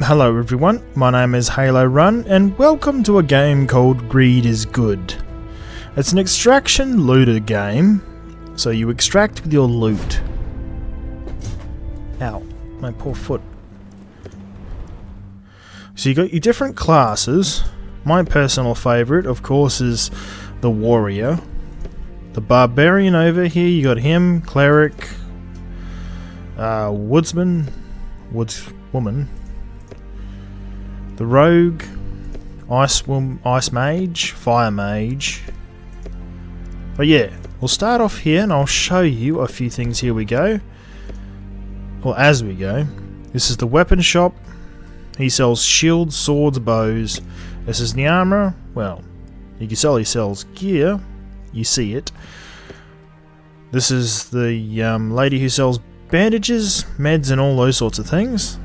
Hello everyone, my name is Halo Run and welcome to a game called Greed is Good. It's an extraction looter game, so you extract with your loot. Ow, my poor foot. So you got your different classes. My personal favourite, of course, is the warrior. The barbarian over here, you got him, cleric, woodsman, woodswoman, the rogue, ice mage, fire mage. But yeah, we'll start off here and I'll show you a few things. Here we go. Well, as we go. This is the weapon shop. He sells shields, swords, bows. This is the armor. Well, you can sell he sells gear. You see it. This is the lady who sells bandages, meds and all those sorts of things.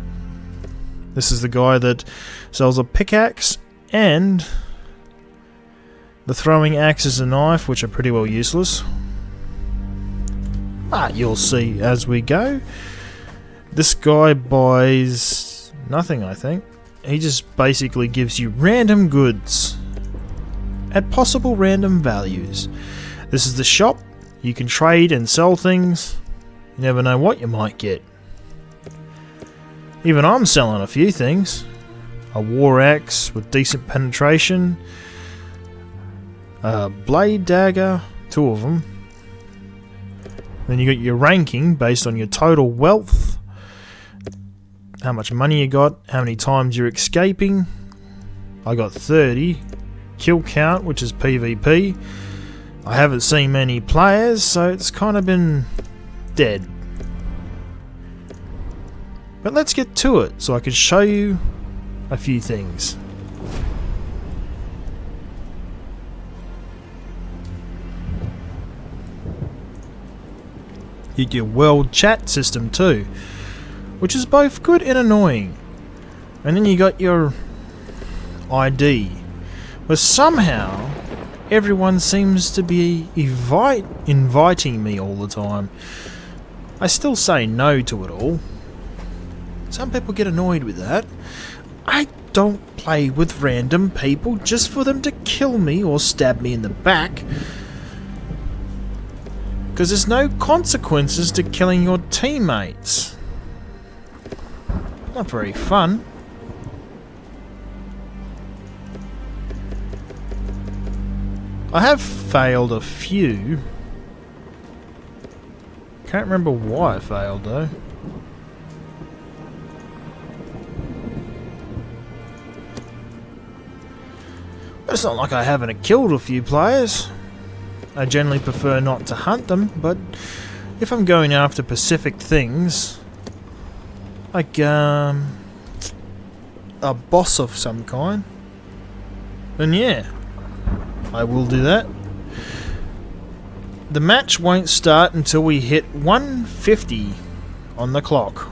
This is the guy that sells a pickaxe and the throwing axe is a knife, which are pretty well useless. But you'll see as we go. This guy buys nothing, I think. He just basically gives you random goods at possible random values. This is the shop. You can trade and sell things. You never know what you might get. Even I'm selling a few things. A war axe with decent penetration. A blade dagger. 2 of them. Then you got your ranking based on your total wealth. How much money you got. How many times you're escaping. I got 30. Kill count, which is PvP. I haven't seen many players, so it's kind of been dead. But let's get to it so I can show you a few things. You get your world chat system too, which is both good and annoying. And then you got your ID, where somehow everyone seems to be inviting me all the time. I still say no to it all. Some people get annoyed with that. I don't play with random people just for them to kill me or stab me in the back. Because there's no consequences to killing your teammates. Not very fun. I have failed a few. Can't remember why I failed though. But it's not like I haven't killed a few players. I generally prefer not to hunt them, but if I'm going after specific things, like a boss of some kind, then yeah, I will do that. The match won't start until we hit 150 on the clock,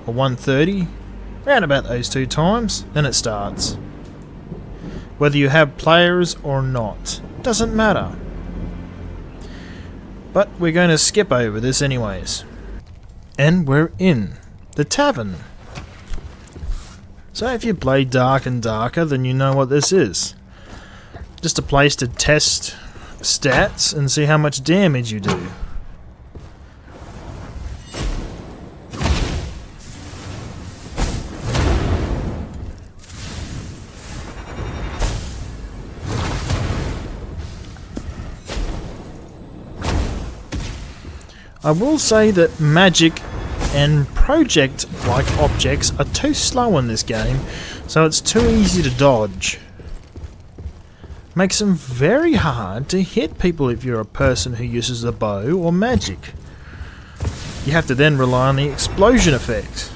or 130, around about those 2 times, then it starts. Whether you have players or not, doesn't matter. But we're going to skip over this anyways. And we're in the tavern. So if you play Dark and Darker, then you know what this is. Just a place to test stats and see how much damage you do. I will say that magic and project-like objects are too slow in this game, so it's too easy to dodge. Makes them very hard to hit people if you're a person who uses a bow or magic. You have to then rely on the explosion effect.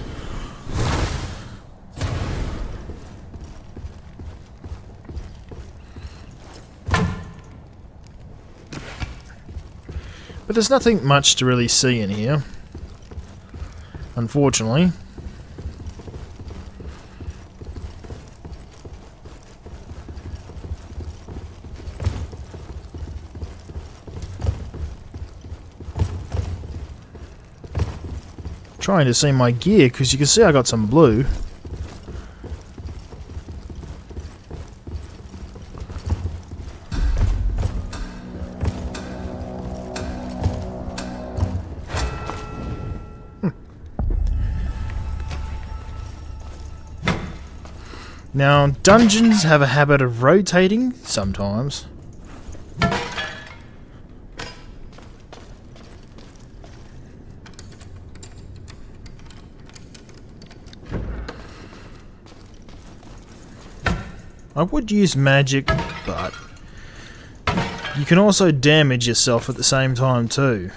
But there's nothing much to really see in here, unfortunately. Trying to see my gear, because you can see I got some blue. Now, dungeons have a habit of rotating sometimes. I would use magic, but you can also damage yourself at the same time too.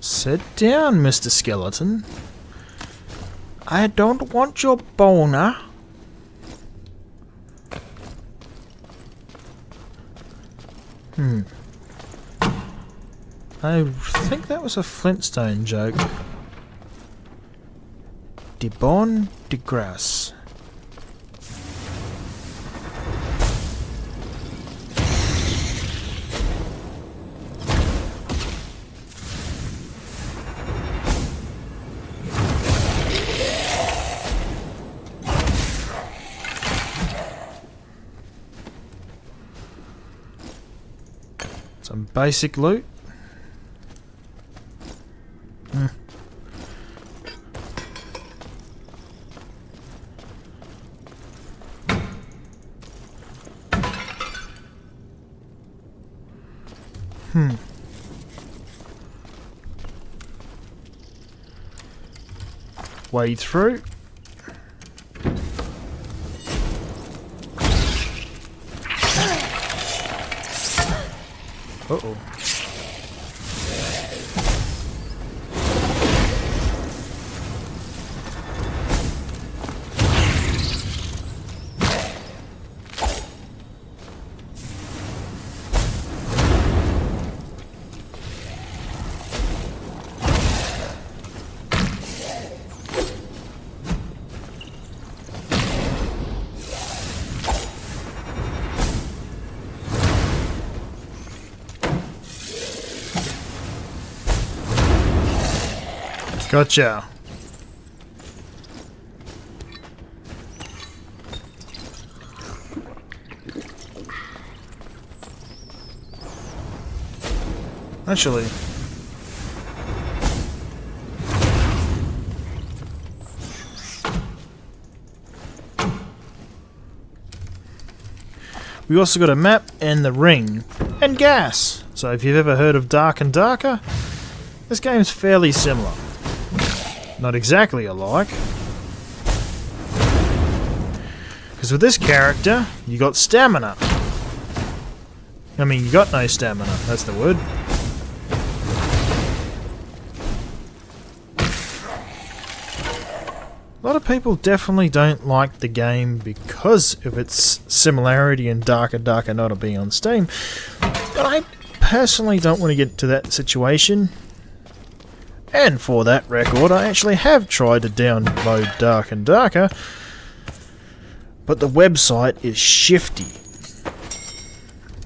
Sit down, Mr. Skeleton. I don't want your boner. I think that was a Flintstone joke. De bon de grace. Some basic loot. Wade through. Uh-oh. Gotcha. Actually, we also got a map and the ring and gas. So if you've ever heard of Dark and Darker, this game's fairly similar. Not exactly alike. Because with this character, you got stamina. I mean, you got no stamina, that's the word. A lot of people definitely don't like the game because of its similarity in Darker Darker not being on Steam. But I personally don't want to get to that situation. And for that record, I actually have tried to download Dark and Darker, but the website is shifty.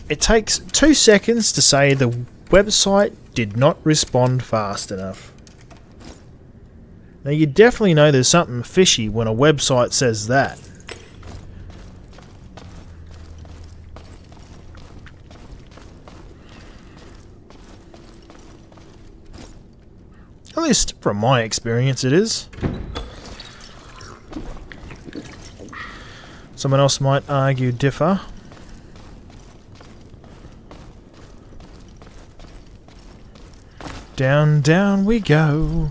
It takes 2 seconds to say the website did not respond fast enough. Now you definitely know there's something fishy when a website says that. At least from my experience it is. Someone else might argue differ. Down, down we go.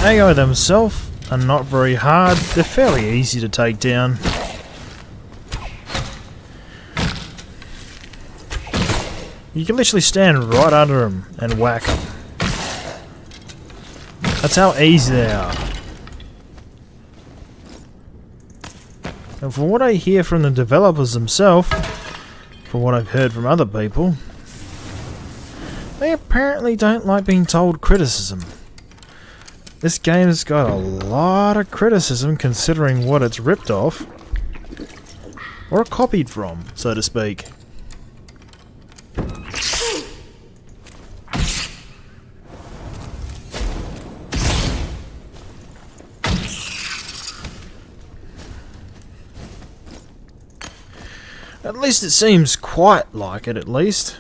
AI themselves are not very hard, they're fairly easy to take down. You can literally stand right under them and whack them. That's how easy they are. And from what I hear from the developers themselves, from what I've heard from other people, they apparently don't like being told criticism. This game's got a lot of criticism considering what it's ripped off, or copied from, so to speak. At least it seems quite like it, at least.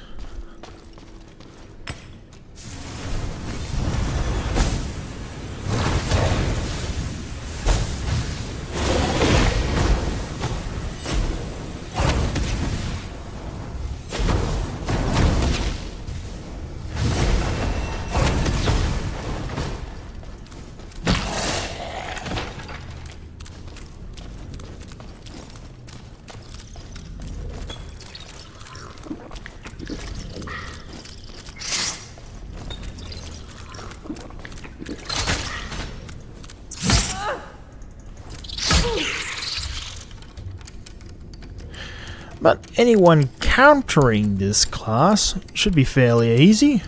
But anyone countering this class should be fairly easy.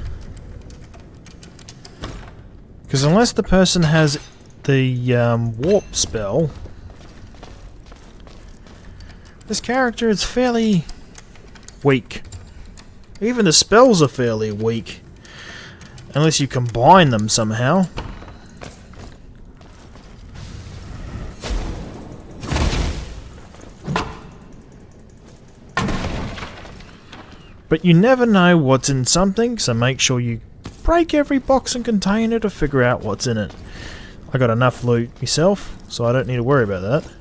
Because unless the person has the warp spell, this character is fairly weak. Even the spells are fairly weak. Unless you combine them somehow. But you never know what's in something, so make sure you break every box and container to figure out what's in it. I got enough loot myself, so I don't need to worry about that.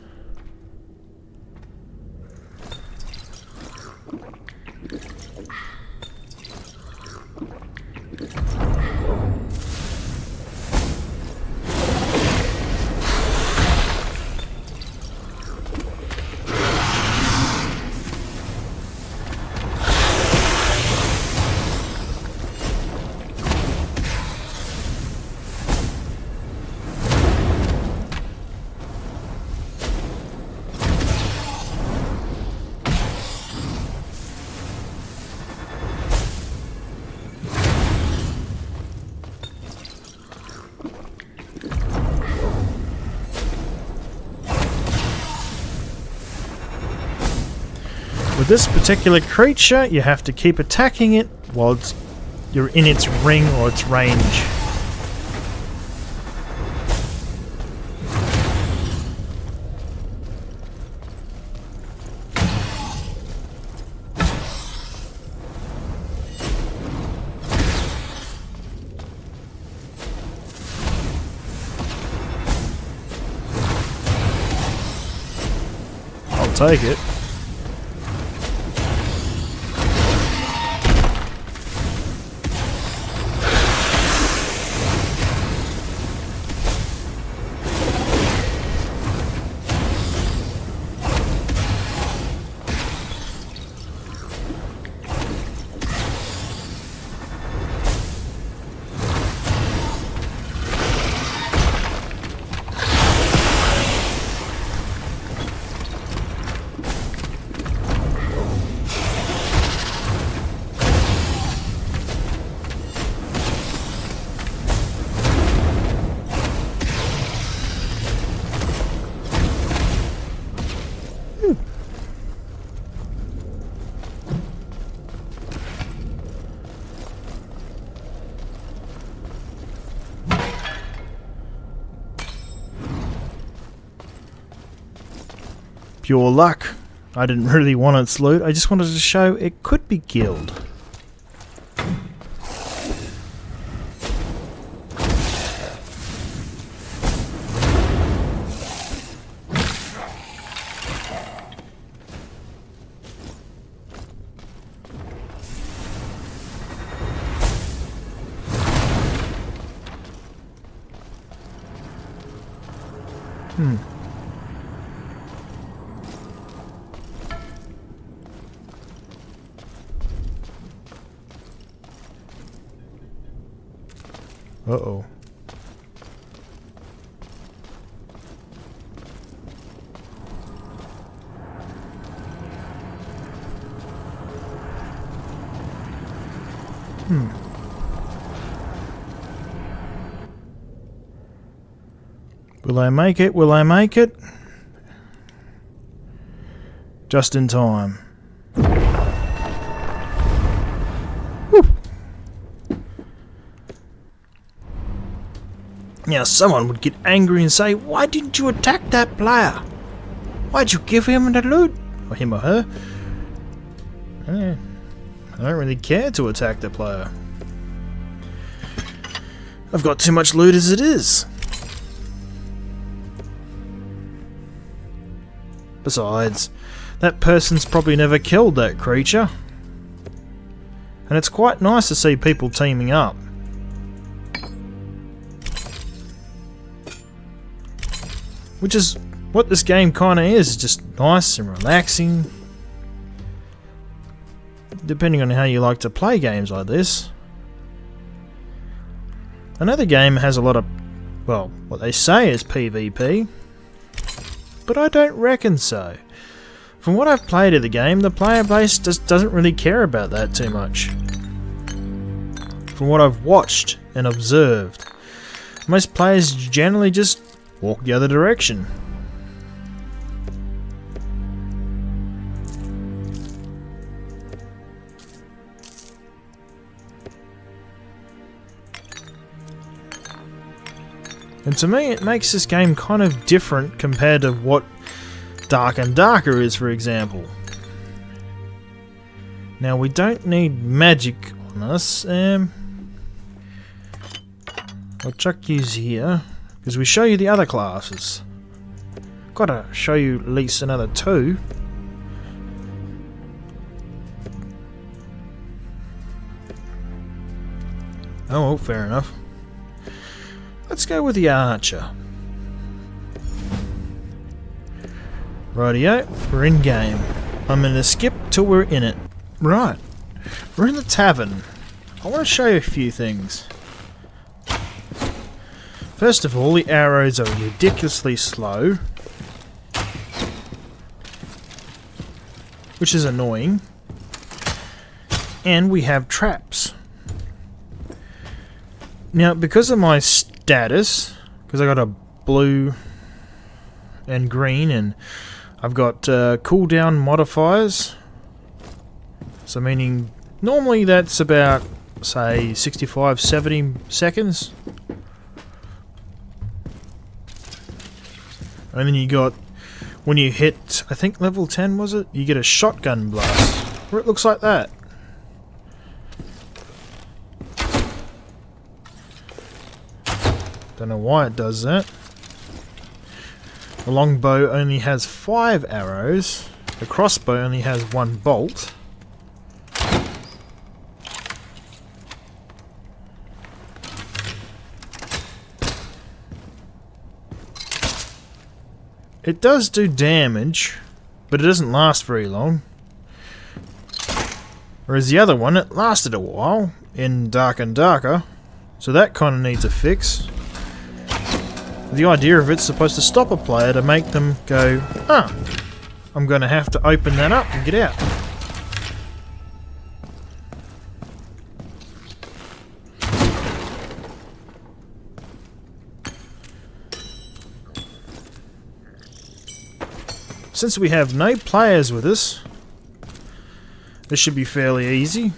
With this particular creature, you have to keep attacking it while you're in its ring or its range. I'll take it. Pure luck. I didn't really want its loot, I just wanted to show it could be killed. Uh-oh. Will I make it? Will I make it? Just in time. Whew. Now someone would get angry and say, why didn't you attack that player? Why'd you give him the loot? Or him or her? I don't really care to attack the player. I've got too much loot as it is. Besides, that person's probably never killed that creature. And it's quite nice to see people teaming up. Which is what this game kinda is, just nice and relaxing. Depending on how you like to play games like this. I know the game has a lot of, well, what they say is PvP, but I don't reckon so. From what I've played of the game, the player base just doesn't really care about that too much. From what I've watched and observed, most players generally just walk the other direction. And to me, it makes this game kind of different compared to what Dark and Darker is, for example. Now, we don't need magic on us. I'll chuck yous here, because we show you the other classes. Gotta show you at least another 2. Oh, well, fair enough. Let's go with the Archer. Rightio, we're in game. I'm gonna skip till we're in it. Right, we're in the tavern. I want to show you a few things. First of all, the arrows are ridiculously slow, which is annoying. And we have traps. Now, because of my status, because I got a blue and green, and I've got cooldown modifiers, so meaning normally that's about, say, 65-70 seconds. And then you got, when you hit, I think level 10 was it? You get a shotgun blast, where it looks like that. Don't know why it does that. The longbow only has 5 arrows. The crossbow only has 1 bolt. It does do damage, but it doesn't last very long. Whereas the other one, it lasted a while in Dark and Darker, so that kind of needs a fix. The idea of it's supposed to stop a player to make them go, ah, I'm going to have to open that up and get out. Since we have no players with us, this should be fairly easy.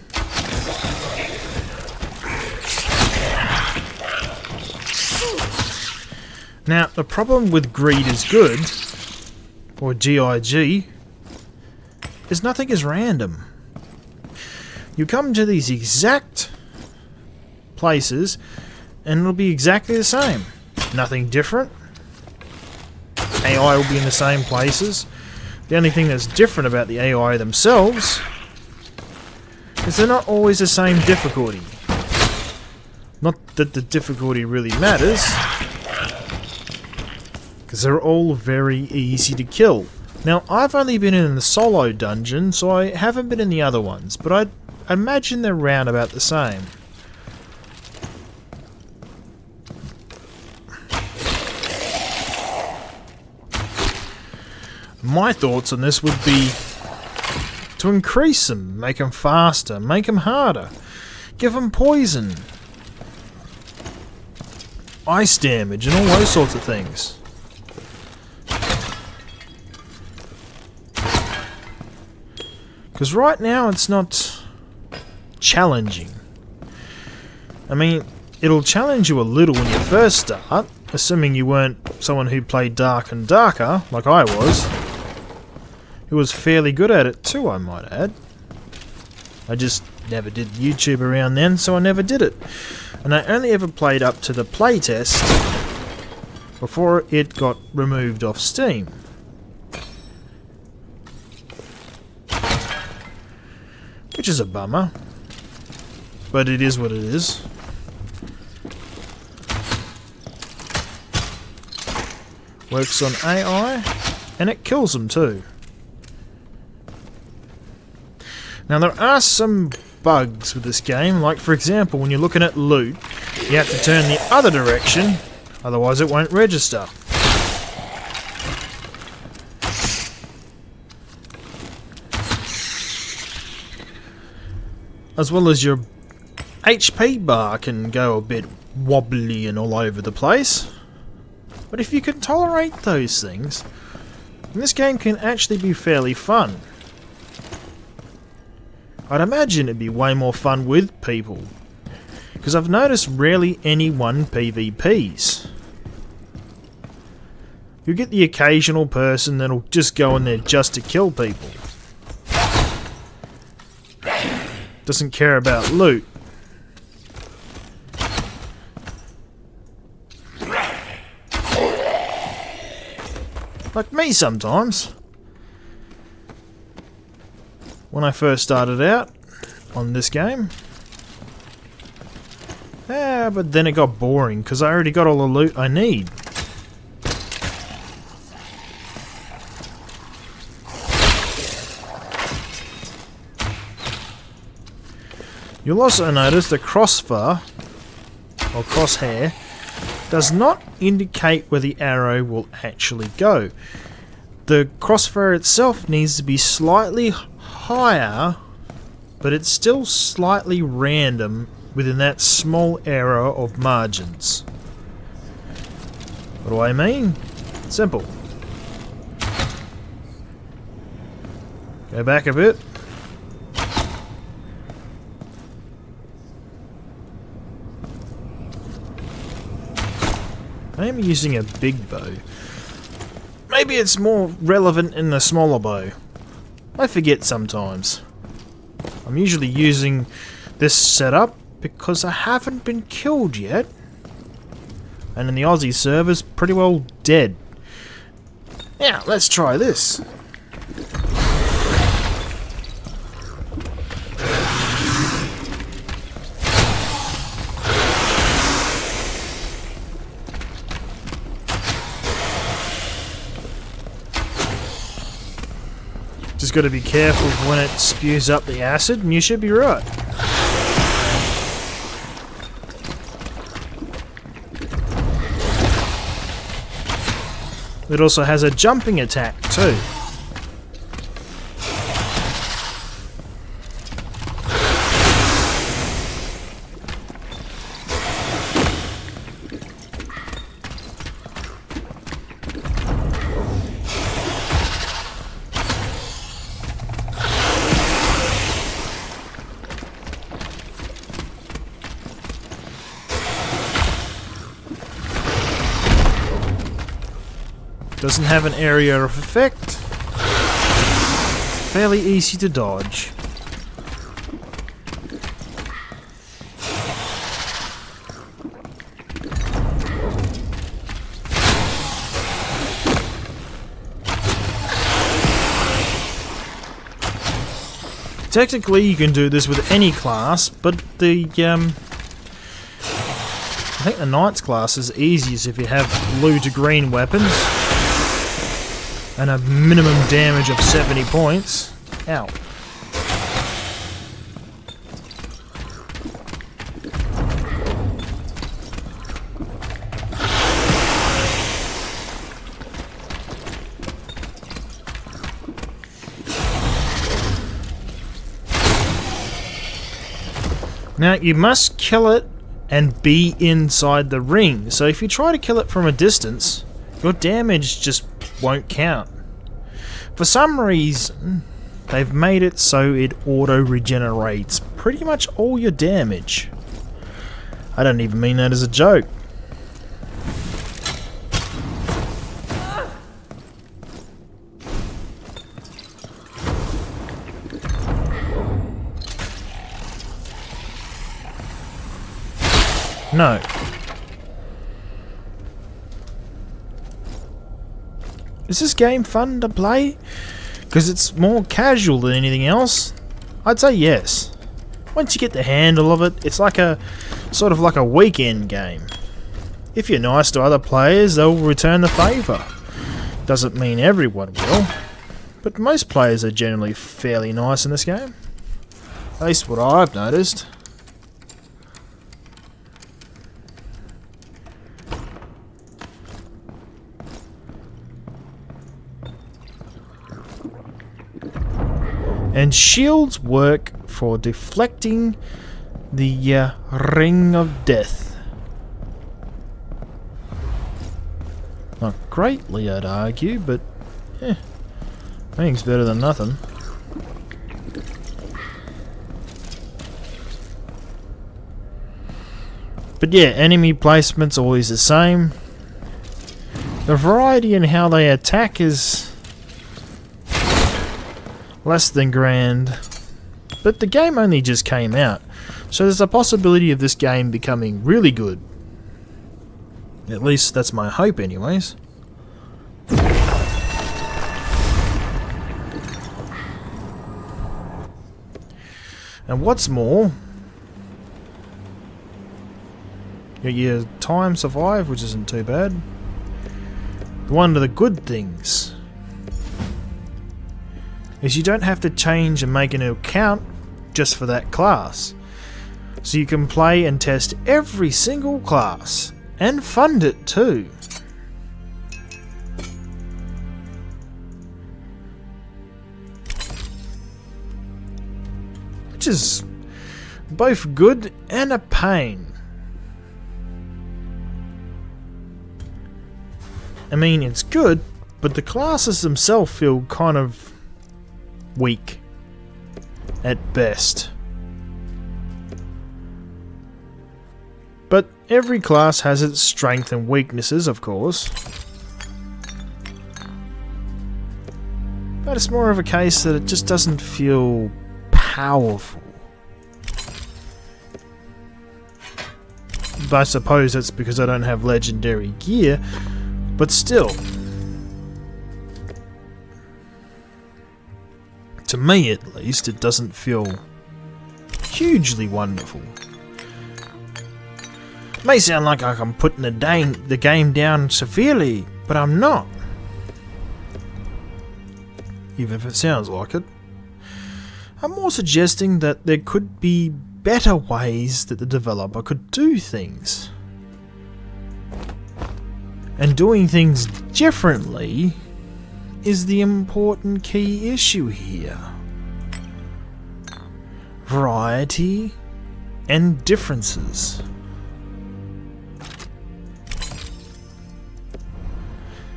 Now, the problem with Greed is Good, or GIG, is nothing is random. You come to these exact places, and it'll be exactly the same. Nothing different. AI will be in the same places. The only thing that's different about the AI themselves is they're not always the same difficulty. Not that the difficulty really matters. because they're all very easy to kill. Now, I've only been in the solo dungeon, so I haven't been in the other ones, but I imagine they're round about the same. My thoughts on this would be to increase them, make them faster, make them harder, give them poison, ice damage, and all those sorts of things. Because right now it's not challenging. I mean, it'll challenge you a little when you first start, assuming you weren't someone who played Dark and Darker, like I was. Who was fairly good at it too, I might add. I just never did YouTube around then, so I never did it. And I only ever played up to the playtest before it got removed off Steam. Which is a bummer. But it is what it is. Works on AI, and it kills them too. Now there are some bugs with this game, like for example when you're looking at loot, you have to turn the other direction, otherwise it won't register. As well as your HP bar can go a bit wobbly and all over the place. But if you can tolerate those things, then this game can actually be fairly fun. I'd imagine it'd be way more fun with people, because I've noticed rarely anyone PvPs. You get the occasional person that'll just go in there just to kill people. Doesn't care about loot. Like me sometimes. When I first started out on this game. But then it got boring because I already got all the loot I need. You'll also notice the crossbar, or crosshair, does not indicate where the arrow will actually go. The crossbar itself needs to be slightly higher, but it's still slightly random within that small area of margins. What do I mean? Simple. Go back a bit. I am using a big bow. Maybe it's more relevant in the smaller bow. I forget sometimes. I'm usually using this setup because I haven't been killed yet. And in the Aussie servers, pretty well dead. Now, let's try this. Just got to be careful when it spews up the acid, and you should be right. It also has a jumping attack too. Doesn't have an area of effect. Fairly easy to dodge. Technically you can do this with any class, but the I think the Knight's class is easiest if you have blue to green weapons. and a minimum damage of 70 points. Ow. Now, you must kill it and be inside the ring, so if you try to kill it from a distance, your damage just won't count. For some reason, they've made it so it auto-regenerates pretty much all your damage. I don't even mean that as a joke. No. Is this game fun to play? Because it's more casual than anything else? I'd say yes. Once you get the handle of it, it's like a sort of like a weekend game. If you're nice to other players, they'll return the favour. Doesn't mean everyone will, but most players are generally fairly nice in this game. At least what I've noticed. And shields work for deflecting the Ring of Death. Not greatly, I'd argue, but I think it's better than nothing. But yeah, enemy placement's always the same. The variety in how they attack is less than grand, but the game only just came out, so there's a possibility of this game becoming really good. At least that's my hope anyways. And what's more, your time survive, which isn't too bad. One of the good things is you don't have to change and make a new account just for that class. So you can play and test every single class, and fund it too. Which is both good and a pain. I mean, it's good, but the classes themselves feel kind of weak at best. But every class has its strengths and weaknesses, of course. But it's more of a case that it just doesn't feel powerful. But I suppose that's because I don't have legendary gear, but still. To me, at least, it doesn't feel hugely wonderful. It may sound like I'm putting the game down severely, but I'm not. Even if it sounds like it. I'm more suggesting that there could be better ways that the developer could do things. And doing things differently is the important key issue here. Variety and differences.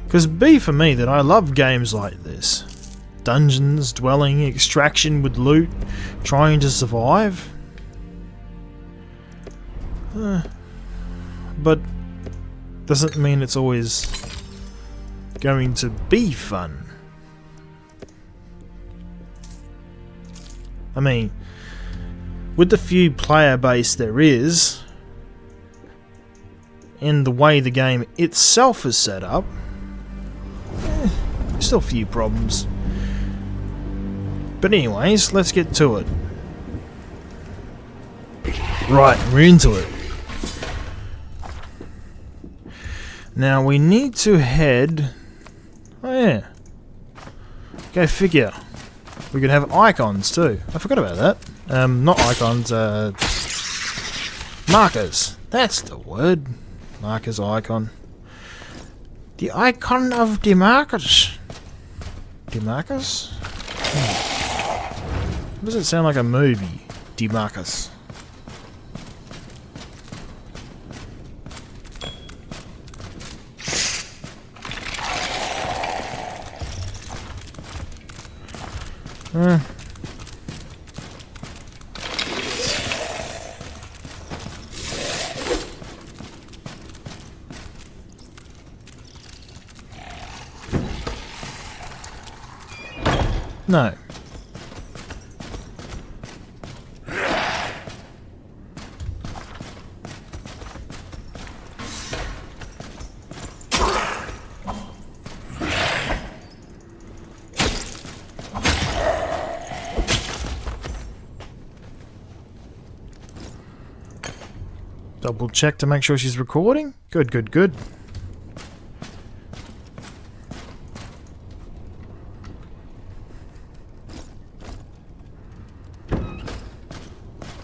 Because B for me that I love games like this. Dungeons, dwelling, extraction with loot, trying to survive. But doesn't mean it's always going to be fun. I mean, with the few player base there is, and the way the game itself is set up, still a few problems. But anyways, let's get to it. Right, we're into it. Now we need to head... Oh yeah, Go figure. We could have icons too. I forgot about that. Not icons, markers. That's the word. Markers, icon. The icon of Demarcus. Demarcus? Why does it sound like a movie? Demarcus. No. Double check to make sure she's recording. Good, good, good.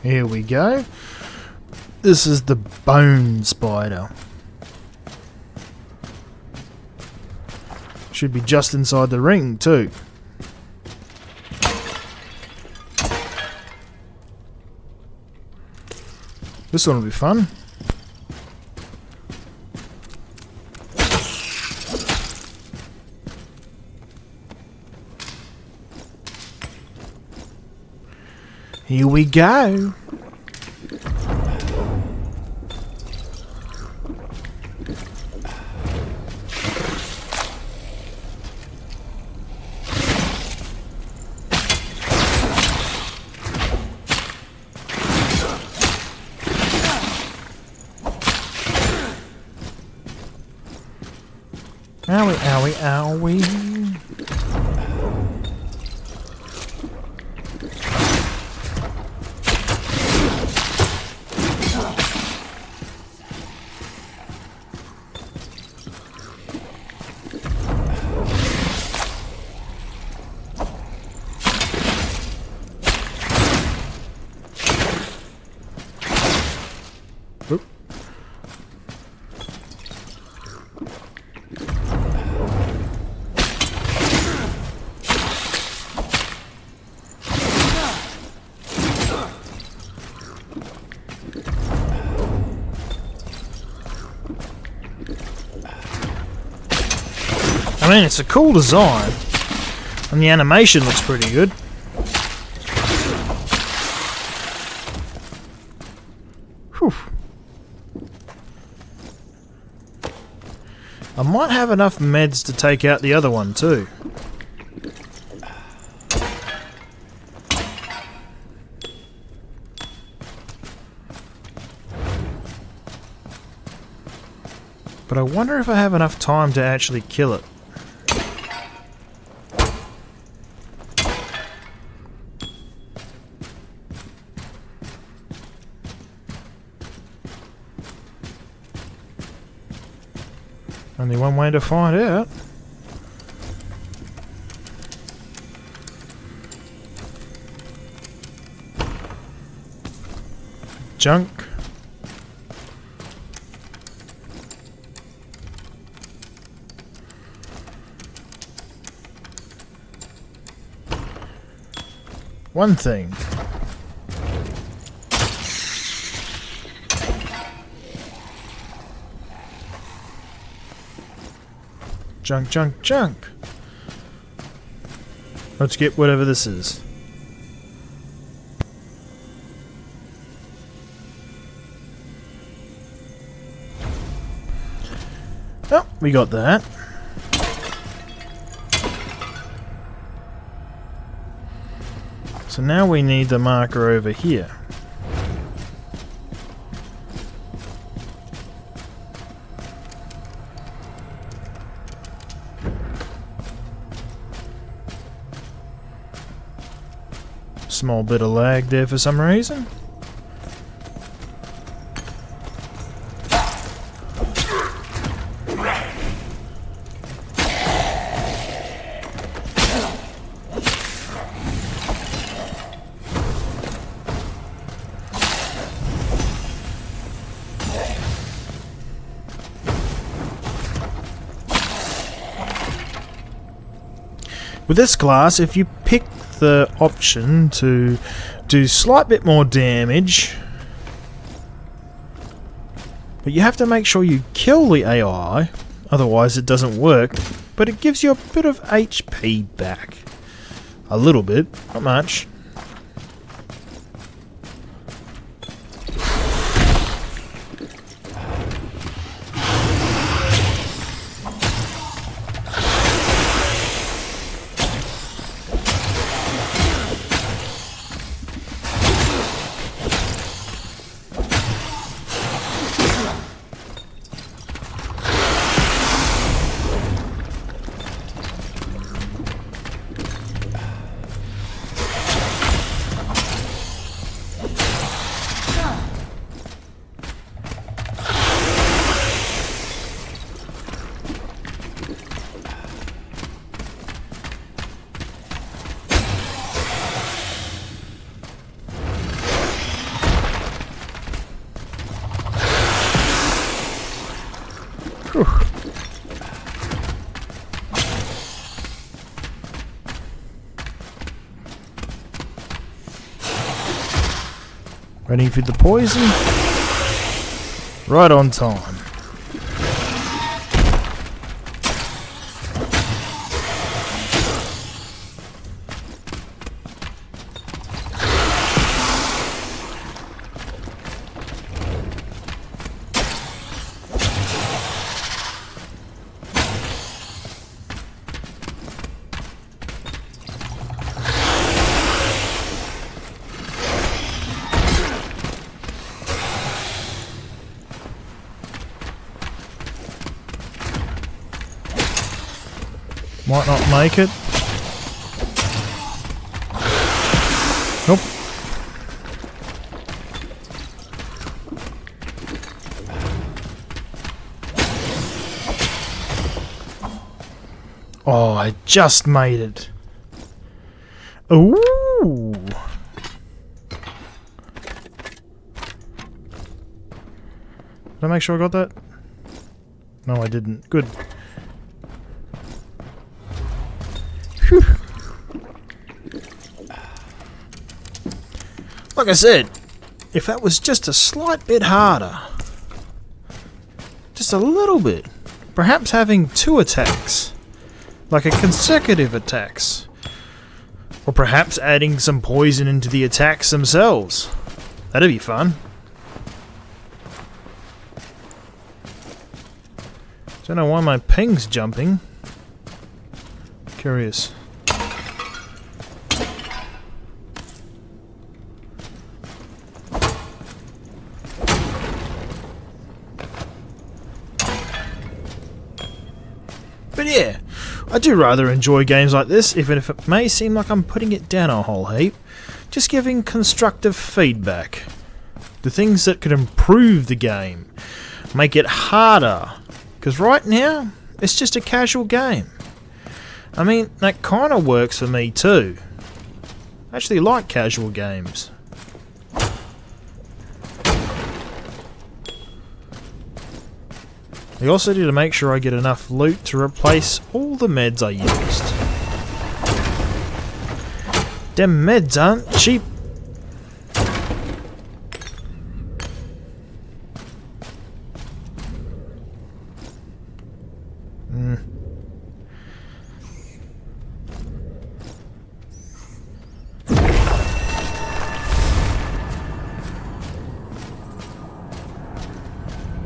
Here we go. This is the bone spider. Should be just inside the ring too. This one will be fun. Here we go. Owie, owie, owie. Oop. I mean, it's a cool design, and the animation looks pretty good. Whew. I might have enough meds to take out the other one too. But I wonder if I have enough time to actually kill it. Only one way to find out. Junk. One thing. Junk, junk, junk. Let's get whatever this is. Oh, we got that. So now we need the marker over here. Small bit of lag there for some reason. With this class, if you pick the option to do slight bit more damage, but you have to make sure you kill the AI, otherwise it doesn't work, but it gives you a bit of HP back. A little bit, not much. Ready for the poison? Right on time. Might not make it. Nope. Oh, I just made it. Ooh. Did I make sure I got that? No, I didn't. Good. Whew. Like I said, if that was just a slight bit harder, just a little bit, perhaps having 2 attacks, like a consecutive attacks, or perhaps adding some poison into the attacks themselves, that'd be fun. Don't know why my ping's jumping. Curious. But yeah, I do rather enjoy games like this, even if it may seem like I'm putting it down a whole heap. Just giving constructive feedback. The things that could improve the game. Make it harder. Because right now, it's just a casual game. I mean, that kind of works for me too. I actually like casual games. I also need to make sure I get enough loot to replace all the meds I used. Them meds aren't cheap.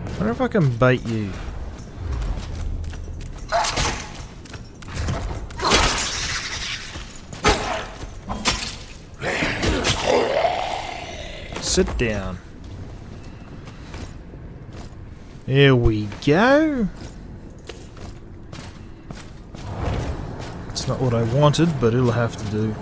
I wonder if I can bait you. Sit down. There we go. It's not what I wanted, but it'll have to do.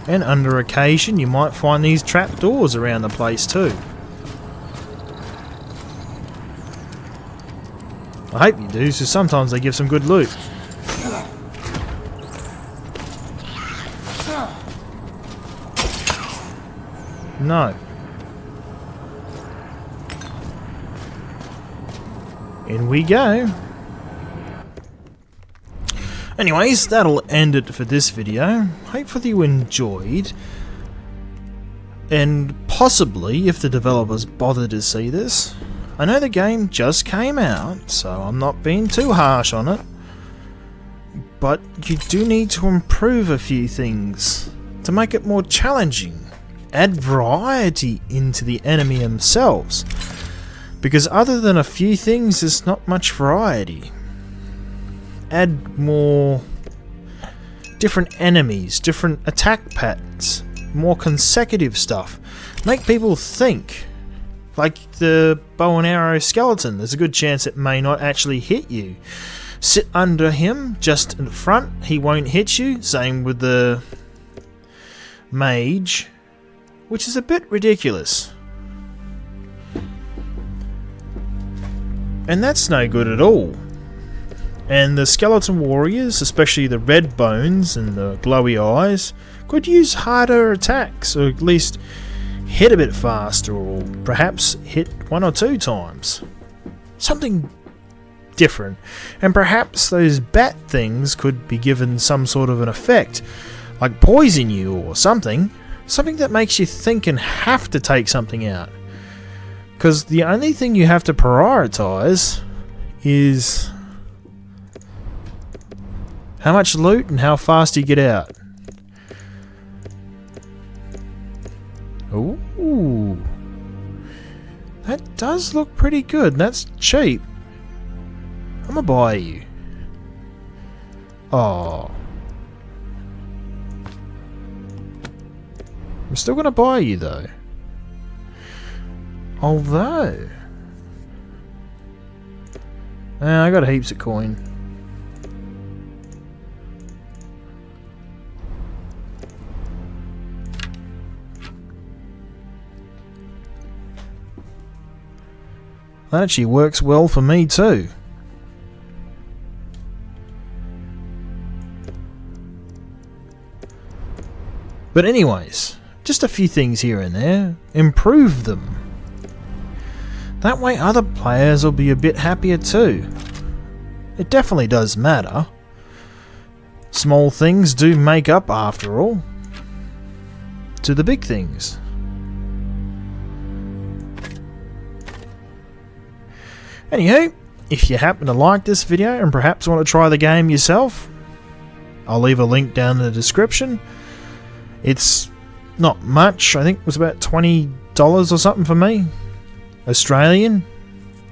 And under occasion you might find these trapdoors around the place too. I hope you do, so sometimes they give some good loot. No. In we go. Anyways, that'll end it for this video. Hopefully you enjoyed. And possibly, if the developers bother to see this, I know the game just came out, so I'm not being too harsh on it. But you do need to improve a few things to make it more challenging. Add variety into the enemy themselves. Because other than a few things, there's not much variety. Add more different enemies, different attack patterns, more consecutive stuff. Make people think. Like the bow and arrow skeleton, there's a good chance it may not actually hit you. Sit under him, just in front, he won't hit you. Same with the mage, which is a bit ridiculous. And that's no good at all. And the skeleton warriors, especially the red bones and the glowy eyes, could use harder attacks, or at least hit a bit faster, or perhaps hit 1 or 2 times. Something different. And perhaps those bat things could be given some sort of an effect, like poison you or something. Something that makes you think and have to take something out. Because the only thing you have to prioritize is how much loot and how fast you get out. Ooh. That does look pretty good. That's cheap. I'm gonna buy you. Oh. I'm still gonna buy you though. Although I got heaps of coin. That actually works well for me too. But anyways, just a few things here and there. Improve them. That way other players will be a bit happier too. It definitely does matter. Small things do make up, after all, to the big things. Anywho, if you happen to like this video and perhaps want to try the game yourself, I'll leave a link down in the description. It's not much, I think it was about $20 or something for me. Australian.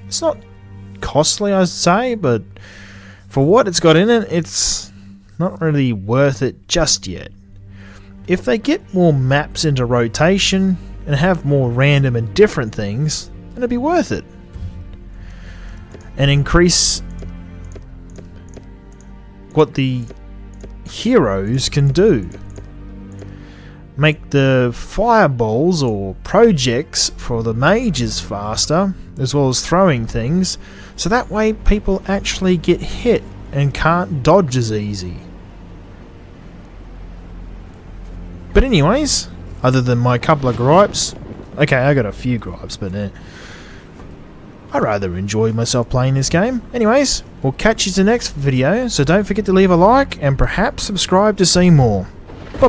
It's not costly, I'd say, but for what it's got in it, it's not really worth it just yet. If they get more maps into rotation and have more random and different things, then it'd be worth it. And increase what the heroes can do. Make the fireballs or projects for the mages faster, as well as throwing things, so that way people actually get hit and can't dodge as easy. But anyways, other than my couple of gripes, okay, I got a few gripes, but I rather enjoy myself playing this game. Anyways, we'll catch you in the next video, so don't forget to leave a like and perhaps subscribe to see more.